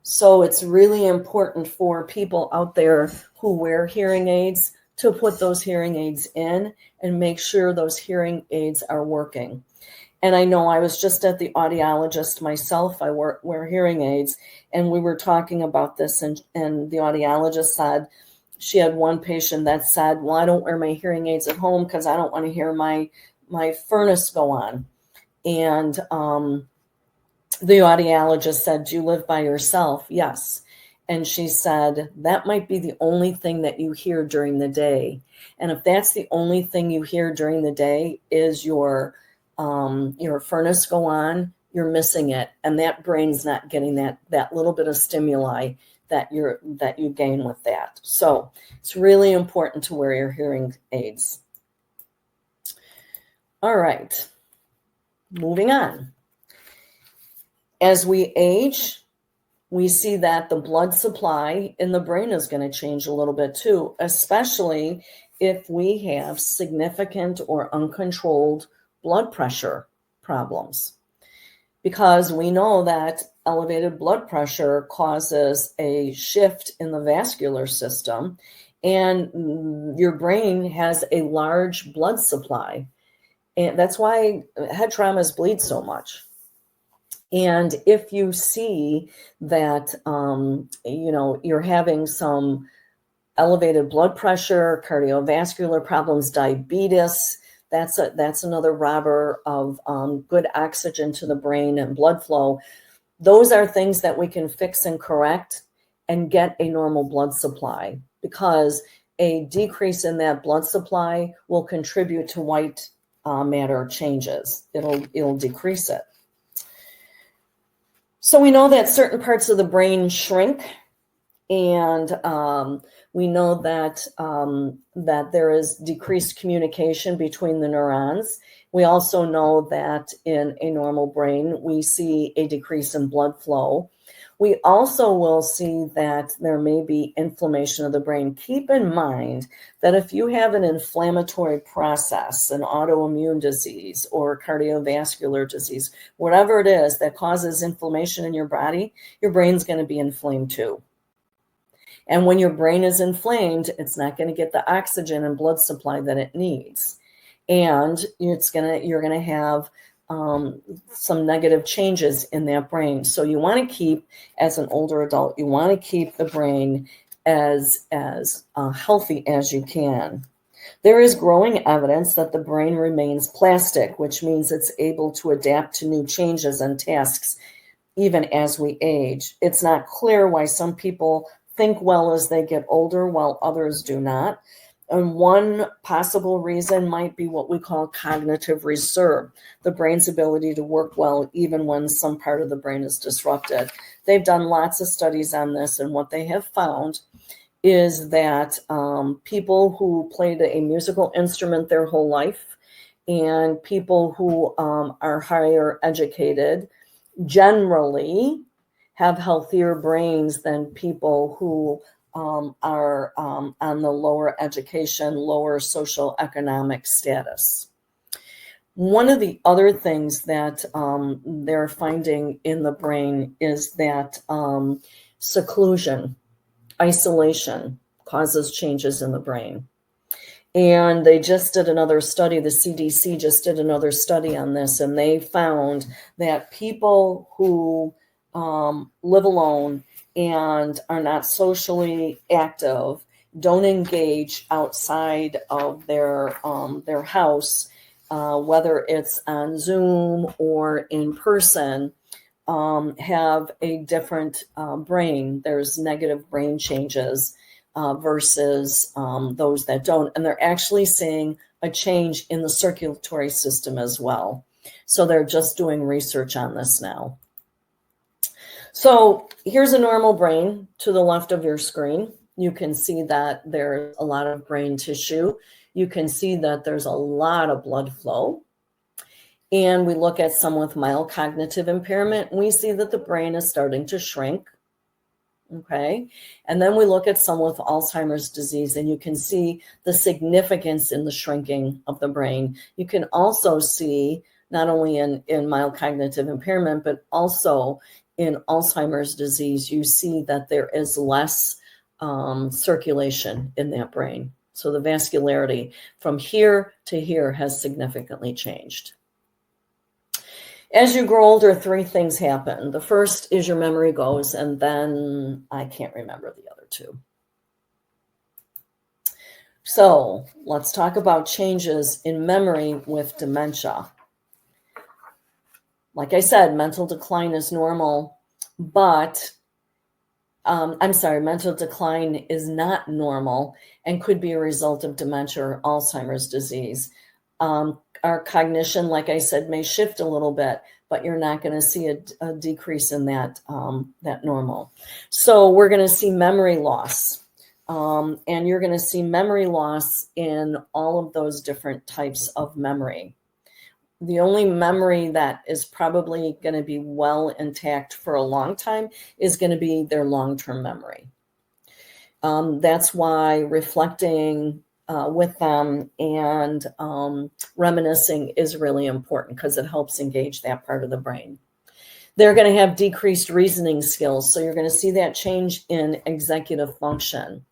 So it's really important for people out there who wear hearing aids to put those hearing aids in and make sure those hearing aids are working. And I know I was just at the audiologist myself. I wear hearing aids, and we were talking about this, and the audiologist said, she had one patient that said, well, I don't wear my hearing aids at home because I don't want to hear my furnace go on. And the audiologist said, do you live by yourself? Yes. And she said, that might be the only thing that you hear during the day. And if that's the only thing you hear during the day is your furnace go on, you're missing it. And that brain's not getting that little bit of stimuli that you gain with that. So it's really important to wear your hearing aids. All right, moving on. As we age, we see that the blood supply in the brain is going to change a little bit too, especially if we have significant or uncontrolled blood pressure problems. Because we know that elevated blood pressure causes a shift in the vascular system, and your brain has a large blood supply. And that's why head traumas bleed so much. And if you see that, you're having some elevated blood pressure, cardiovascular problems, diabetes, that's another robber of good oxygen to the brain and blood flow. Those are things that we can fix and correct and get a normal blood supply, because a decrease in that blood supply will contribute to white matter changes. It'll decrease it. So we know that certain parts of the brain shrink, and we know that that there is decreased communication between the neurons. We also know that in a normal brain, we see a decrease in blood flow. We also will see that there may be inflammation of the brain. Keep in mind that if you have an inflammatory process, an autoimmune disease or cardiovascular disease, whatever it is that causes inflammation in your body, your brain's going to be inflamed too. And when your brain is inflamed, it's not going to get the oxygen and blood supply that it needs. And you're going to have some negative changes in that brain. So you want to keep, as an older adult, you want to keep the brain as healthy as you can. There is growing evidence that the brain remains plastic, which means it's able to adapt to new changes and tasks even as we age. It's not clear why some people think well as they get older while others do not. And one possible reason might be what we call cognitive reserve, the brain's ability to work well even when some part of the brain is disrupted. They've done lots of studies on this, and what they have found is that people who played a musical instrument their whole life and people who are higher educated generally have healthier brains than people who are on the lower education, lower social economic status. One of the other things that they're finding in the brain is that seclusion, isolation causes changes in the brain. And they just did another study, the CDC just did another study on this, and they found that people who live alone and are not socially active, don't engage outside of their house, whether it's on Zoom or in person, have a different brain. There's negative brain changes versus those that don't. And they're actually seeing a change in the circulatory system as well. So they're just doing research on this now. So here's a normal brain to the left of your screen. You can see that there's a lot of brain tissue. You can see that there's a lot of blood flow. And we look at someone with mild cognitive impairment, and we see that the brain is starting to shrink. Okay. And then we look at someone with Alzheimer's disease, and you can see the significance in the shrinking of the brain. You can also see not only in mild cognitive impairment, but also in Alzheimer's disease, you see that there is less circulation in that brain. So the vascularity from here to here has significantly changed. As you grow older, three things happen. The first is your memory goes, and then I can't remember the other two. So let's talk about changes in memory with dementia. Like I said, mental decline is normal, but mental decline is not normal and could be a result of dementia or Alzheimer's disease. Our cognition, like I said, may shift a little bit, but you're not going to see a decrease in that normal. So we're going to see memory loss, and you're going to see memory loss in all of those different types of memory. the only memory that is probably going to be well intact for a long time is going to be their long-term memory. That's why reflecting with them and reminiscing is really important, because it helps engage that part of the brain. They're going to have decreased reasoning skills, so you're going to see that change in executive function.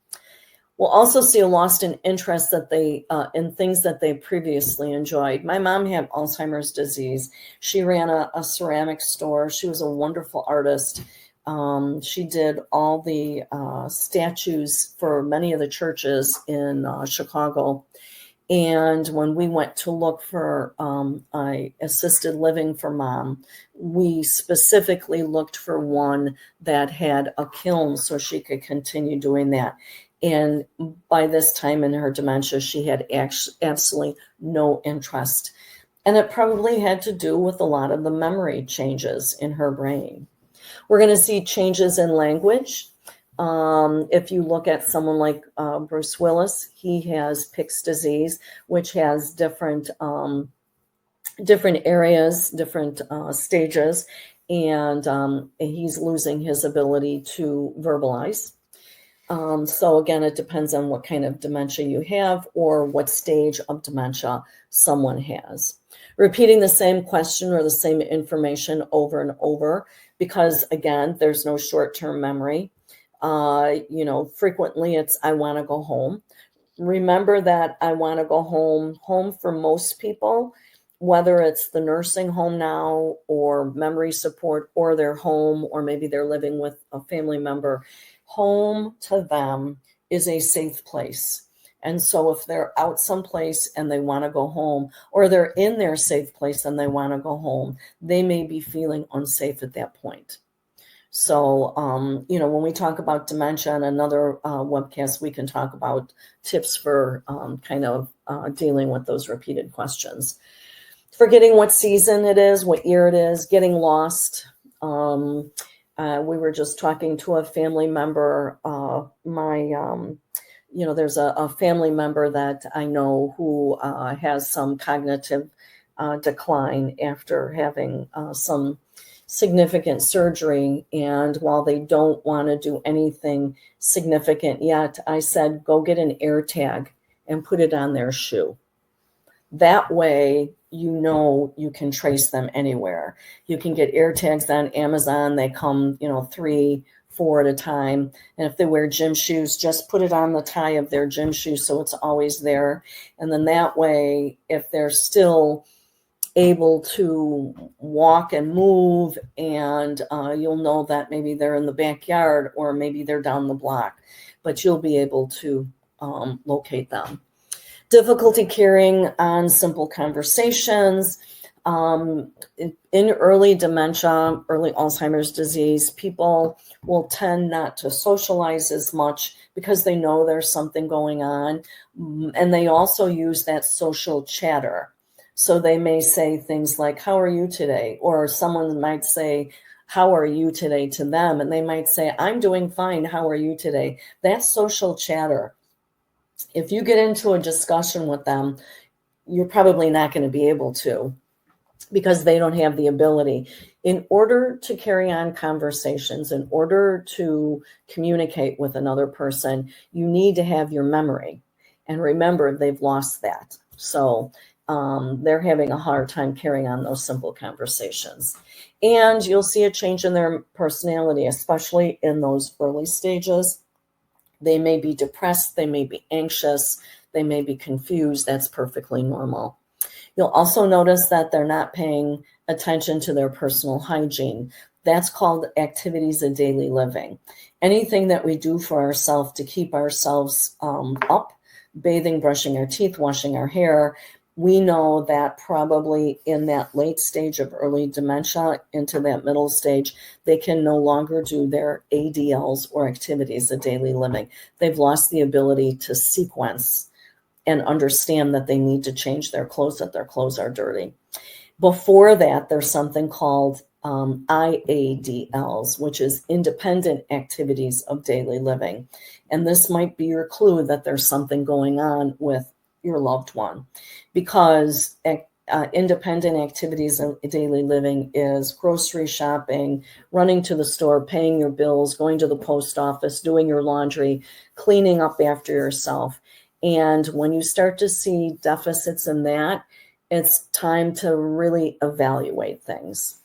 We'll also see a loss in interest that they in things that they previously enjoyed. My mom had Alzheimer's disease. She ran a ceramic store. She was a wonderful artist. She did all the statues for many of the churches in Chicago. And when we went to look for assisted living for mom, we specifically looked for one that had a kiln so she could continue doing that. And by this time in her dementia, she had absolutely no interest. And it probably had to do with a lot of the memory changes in her brain. We're going to see changes in language. If you look at someone like Bruce Willis, he has Pick's disease, which has different areas, different stages, and he's losing his ability to verbalize. So again, it depends on what kind of dementia you have or what stage of dementia someone has. Repeating the same question or the same information over and over, because again, there's no short-term memory. Frequently it's, I want to go home. Remember that I want to go home for most people, whether it's the nursing home now or memory support or their home, or maybe they're living with a family member. Home to them is a safe place. And so if they're out someplace and they want to go home, or they're in their safe place and they want to go home, they may be feeling unsafe at that point. So, when we talk about dementia in another webcast, we can talk about tips for dealing with those repeated questions. Forgetting what season it is, what year it is, getting lost. We were just talking to a family member. There's a family member that I know who has some cognitive decline after having some significant surgery. And while they don't want to do anything significant yet, I said, go get an air tag and put it on their shoe. That way, you can trace them anywhere. You can get air tags on Amazon. They come, 3, 4 at a time. And if they wear gym shoes, just put it on the tie of their gym shoes so it's always there. And then that way, if they're still able to walk and move, and you'll know that maybe they're in the backyard or maybe they're down the block, but you'll be able to locate them. Difficulty carrying on simple conversations. In early dementia, early Alzheimer's disease, people will tend not to socialize as much because they know there's something going on. And they also use that social chatter. So they may say things like, how are you today? Or someone might say, how are you today to them? And they might say, I'm doing fine. How are you today? That's social chatter. If you get into a discussion with them, you're probably not going to be able to, because they don't have the ability. In order to carry on conversations, in order to communicate with another person, you need to have your memory. And remember, they've lost that. So they're having a hard time carrying on those simple conversations. And you'll see a change in their personality, especially in those early stages. They may be depressed, they may be anxious, they may be confused. That's perfectly normal. You'll also notice that they're not paying attention to their personal hygiene. That's called activities of daily living. Anything that we do for ourselves to keep ourselves up, bathing, brushing our teeth, washing our hair, we know that probably in that late stage of early dementia into that middle stage, they can no longer do their ADLs or activities of daily living. They've lost the ability to sequence and understand that they need to change their clothes, that their clothes are dirty. Before that, there's something called IADLs, which is independent activities of daily living. And this might be your clue that there's something going on with your loved one, because independent activities of daily living is grocery shopping, running to the store, paying your bills, going to the post office, doing your laundry, cleaning up after yourself. And when you start to see deficits in that, it's time to really evaluate things.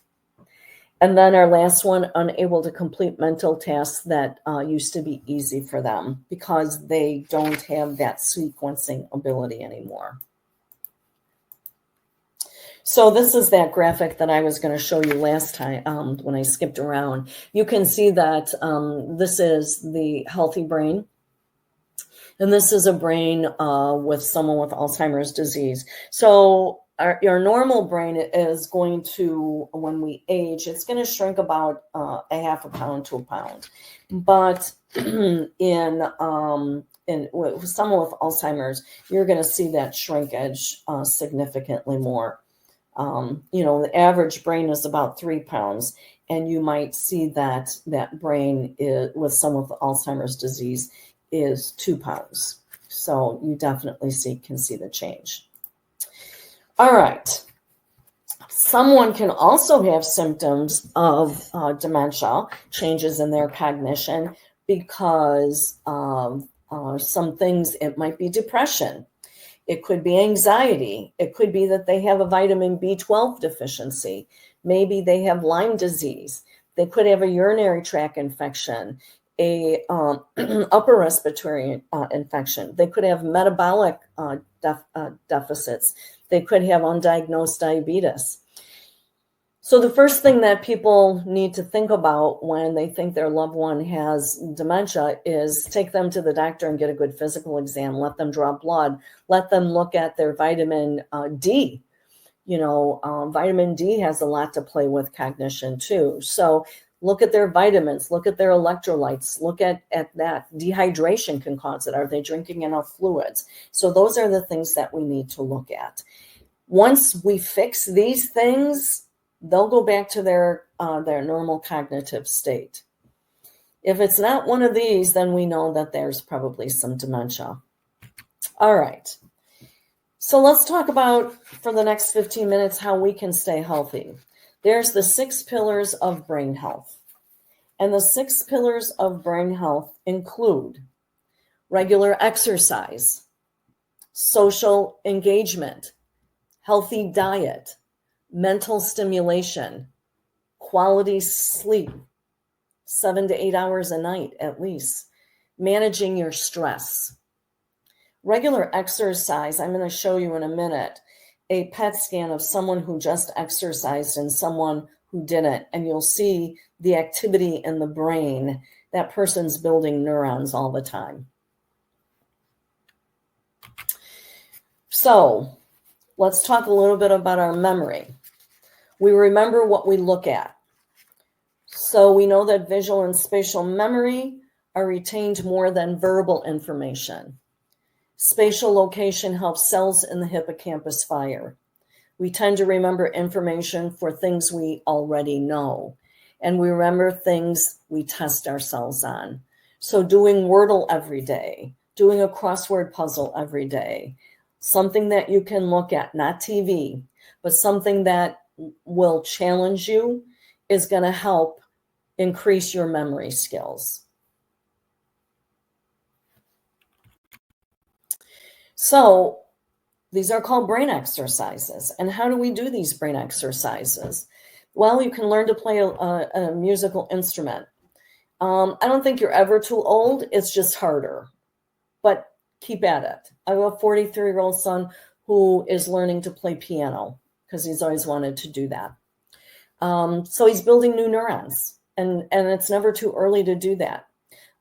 And then our last one, unable to complete mental tasks that used to be easy for them because they don't have that sequencing ability anymore. So this is that graphic that I was going to show you last time when I skipped around. You can see that this is the healthy brain. And this is a brain with someone with Alzheimer's disease. So your normal brain is going to, when we age, it's going to shrink about a half a pound to a pound. But with someone with Alzheimer's, you're going to see that shrinkage significantly more. The average brain is about 3 pounds, and you might see that brain with someone with Alzheimer's disease is 2 pounds. So you definitely can see the change. All right. Someone can also have symptoms of dementia, changes in their cognition, because some things, it might be depression. It could be anxiety. It could be that they have a vitamin B12 deficiency. Maybe they have Lyme disease. They could have a urinary tract infection, a upper respiratory infection. They could have metabolic deficits. They could have undiagnosed diabetes. So the first thing that people need to think about when they think their loved one has dementia is take them to the doctor and get a good physical exam. Let them draw blood. Let them look at their vitamin D. Vitamin D has a lot to play with cognition too. So look at their vitamins, look at their electrolytes, look at that. Dehydration can cause it. Are they drinking enough fluids? So those are the things that we need to look at. Once we fix these things, they'll go back to their normal cognitive state. If it's not one of these, then we know that there's probably some dementia. All right. So let's talk about, for the next 15 minutes, how we can stay healthy. There's the 6 pillars of brain health. And the 6 pillars of brain health include regular exercise, social engagement, healthy diet, mental stimulation, quality sleep, 7 to 8 hours a night at least, managing your stress. Regular exercise, I'm going to show you in a minute a PET scan of someone who just exercised and someone who didn't, and you'll see the activity in the brain. That person's building neurons all the time. So let's talk a little bit about our memory. We remember what we look at. So we know that visual and spatial memory are retained more than verbal information. Spatial location helps cells in the hippocampus fire. We tend to remember information for things we already know, and we remember things we test ourselves on. So doing Wordle every day, doing a crossword puzzle every day, something that you can look at, not TV, but something that will challenge you, is going to help increase your memory skills. So these are called brain exercises. And how do we do these brain exercises? Well, you can learn to play a musical instrument. I don't think you're ever too old. It's just harder. But keep at it. I have a 43-year-old son who is learning to play piano because he's always wanted to do that. So he's building new neurons, and it's never too early to do that.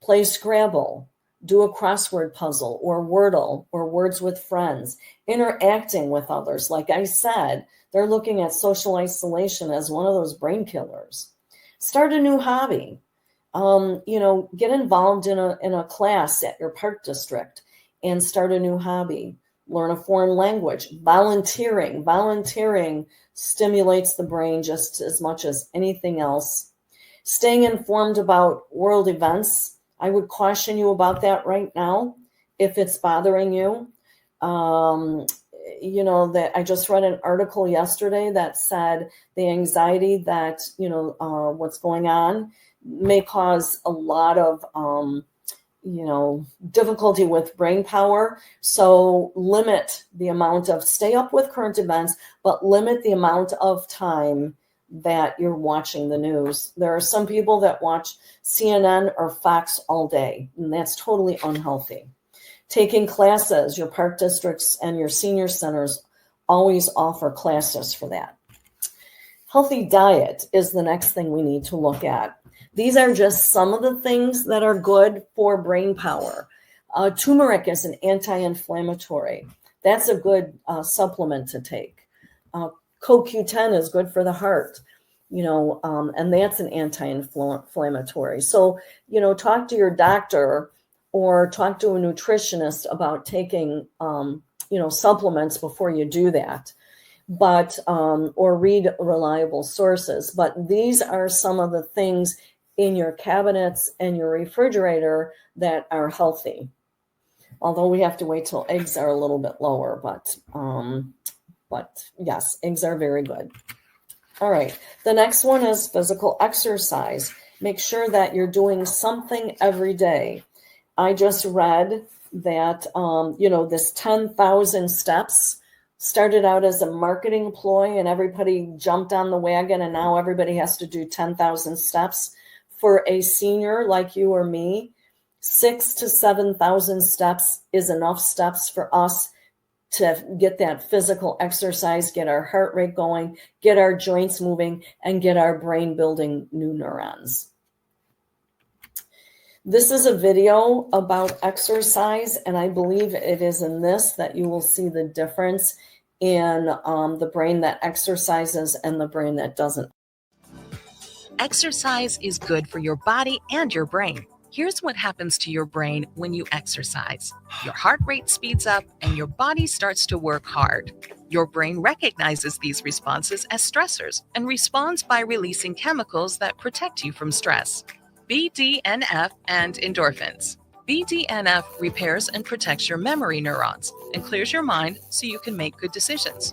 Play Scrabble, do a crossword puzzle or Wordle or words with friends, interacting with others. Like I said, they're looking at social isolation as one of those brain killers. Start a new hobby. Get involved in a class at your park district and start a new hobby. Learn a foreign language. Volunteering stimulates the brain just as much as anything else. Staying informed about world events. I would caution you about that right now if it's bothering you. that I just read an article yesterday that said the anxiety that, what's going on may cause a lot of, difficulty with brain power. So limit the amount of, stay up with current events, but limit the amount of time that you're watching the news. There are some people that watch CNN or Fox all day, and that's totally unhealthy. Taking classes, your park districts and your senior centers always offer classes for that. Healthy diet is the next thing we need to look at. These are just some of the things that are good for brain power. Turmeric is an anti-inflammatory. That's a good supplement to take. CoQ10 is good for the heart, and that's an anti-inflammatory. So, talk to your doctor or talk to a nutritionist about taking, supplements before you do that. But, or read reliable sources. But these are some of the things in your cabinets and your refrigerator that are healthy. Although we have to wait till eggs are a little bit lower, but yes, eggs are very good. All right, the next one is physical exercise. Make sure that you're doing something every day. I just read that, this 10,000 steps started out as a marketing ploy and everybody jumped on the wagon, and now everybody has to do 10,000 steps. For a senior like you or me, 6,000 to 7,000 steps is enough steps for us to get that physical exercise, get our heart rate going, get our joints moving, and get our brain building new neurons. This is a video about exercise, and I believe it is in this that you will see the difference in the brain that exercises and the brain that doesn't. Exercise is good for your body and your brain. Here's what happens to your brain when you exercise. Your heart rate speeds up and your body starts to work hard. Your brain recognizes these responses as stressors and responds by releasing chemicals that protect you from stress. BDNF and endorphins. BDNF repairs and protects your memory neurons and clears your mind so you can make good decisions.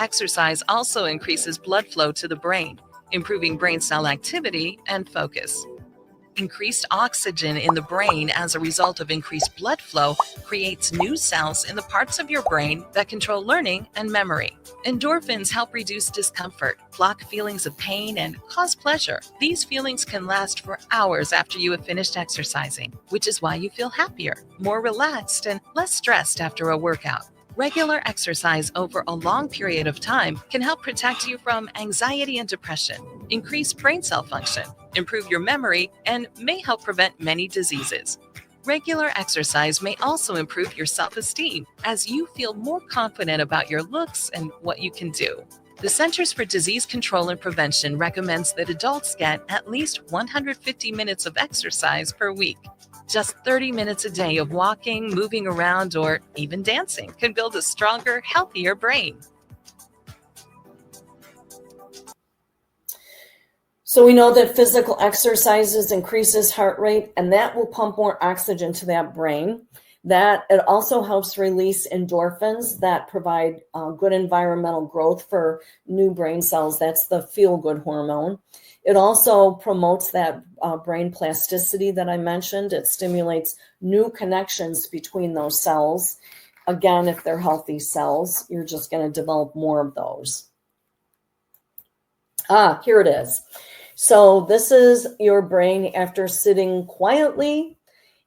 Exercise also increases blood flow to the brain, improving brain cell activity and focus. Increased oxygen in the brain as a result of increased blood flow creates new cells in the parts of your brain that control learning and memory. Endorphins help reduce discomfort, block feelings of pain, and cause pleasure. These feelings can last for hours after you have finished exercising, which is why you feel happier, more relaxed, and less stressed after a workout. Regular exercise over a long period of time can help protect you from anxiety and depression, increase brain cell function, improve your memory, and may help prevent many diseases. Regular exercise may also improve your self-esteem as you feel more confident about your looks and what you can do. The Centers for Disease Control and Prevention recommends that adults get at least 150 minutes of exercise per week. Just 30 minutes a day of walking, moving around, or even dancing can build a stronger, healthier brain. So we know that physical exercises increases heart rate, and that will pump more oxygen to that brain. That it also helps release endorphins that provide good environmental growth for new brain cells. That's the feel-good hormone. It also promotes that brain plasticity that I mentioned. It stimulates new connections between those cells. Again, if they're healthy cells, you're just going to develop more of those. Here it is. So this is your brain after sitting quietly,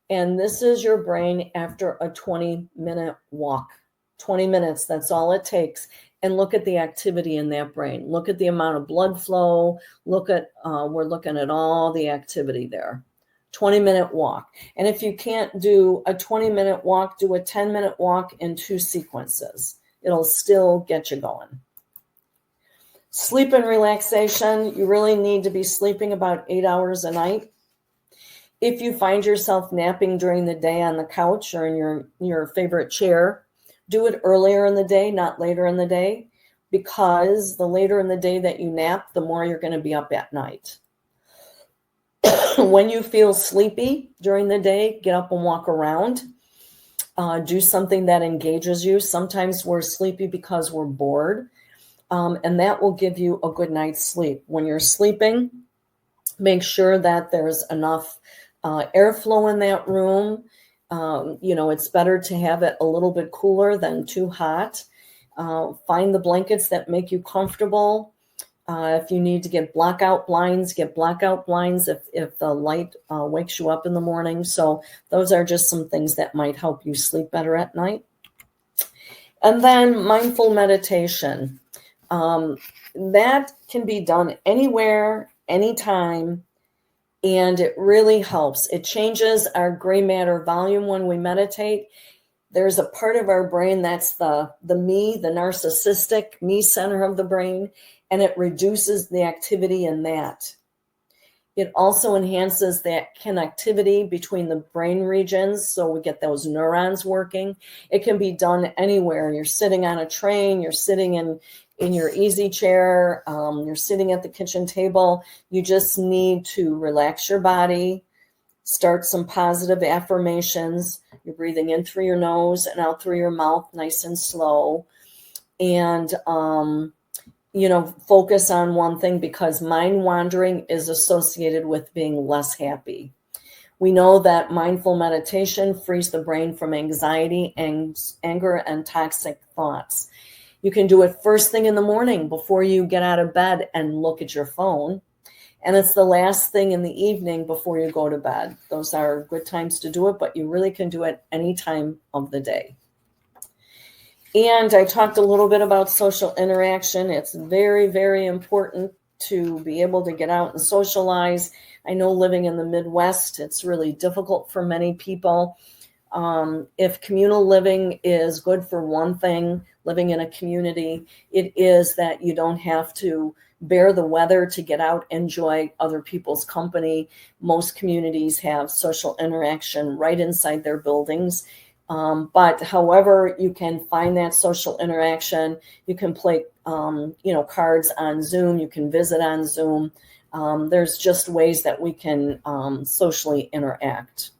and this is your brain after a 20-minute walk. 20 minutes, that's all it takes. And look at the activity in that brain. Look at the amount of blood flow. Look at, we're looking at all the activity there. 20-minute walk. And if you can't do a 20-minute walk, do a 10-minute walk in 2 sequences. It'll still get you going. Sleep and relaxation. You really need to be sleeping about 8 hours a night. If you find yourself napping during the day on the couch or in your favorite chair, do it earlier in the day, not later in the day, because the later in the day that you nap, the more you're going to be up at night. When you feel sleepy during the day, get up and walk around. Do something that engages you. Sometimes we're sleepy because we're bored, and that will give you a good night's sleep. When you're sleeping, make sure that there's enough airflow in that room. It's better to have it a little bit cooler than too hot. Find the blankets that make you comfortable. If you need to get blackout blinds, get blackout blinds if the light wakes you up in the morning. So those are just some things that might help you sleep better at night. And then mindful meditation. That can be done anywhere, anytime, and it really helps. It changes our gray matter volume when we meditate. There's a part of our brain that's the me, the narcissistic me center of the brain, and it reduces the activity in that. It also enhances that connectivity between the brain regions, so we get those neurons working. It can be done anywhere. You're sitting on a train, you're sitting in your easy chair, you're sitting at the kitchen table. You just need to relax your body, start some positive affirmations. You're breathing in through your nose and out through your mouth, nice and slow. And, focus on one thing, because mind wandering is associated with being less happy. We know that mindful meditation frees the brain from anxiety, anger, and toxic thoughts. You can do it first thing in the morning before you get out of bed and look at your phone. And it's the last thing in the evening before you go to bed. Those are good times to do it, but you really can do it any time of the day. And I talked a little bit about social interaction. It's very, very important to be able to get out and socialize. I know living in the Midwest, it's really difficult for many people. If communal living is good for one thing, living in a community, it is that you don't have to bear the weather to get out, enjoy other people's company. Most communities have social interaction right inside their buildings. But however you can find that social interaction, you can play, cards on Zoom, you can visit on Zoom. There's just ways that we can socially interact.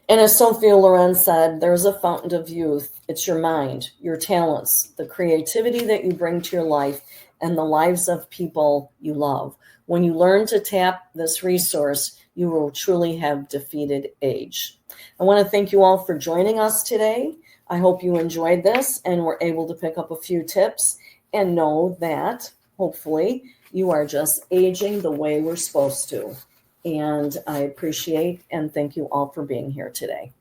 And as Sophia Loren said, there's a fountain of youth. It's your mind, your talents, the creativity that you bring to your life, and the lives of people you love. When you learn to tap this resource, you will truly have defeated age. I want to thank you all for joining us today. I hope you enjoyed this and were able to pick up a few tips and know that, hopefully, you are just aging the way we're supposed to. And I appreciate and thank you all for being here today.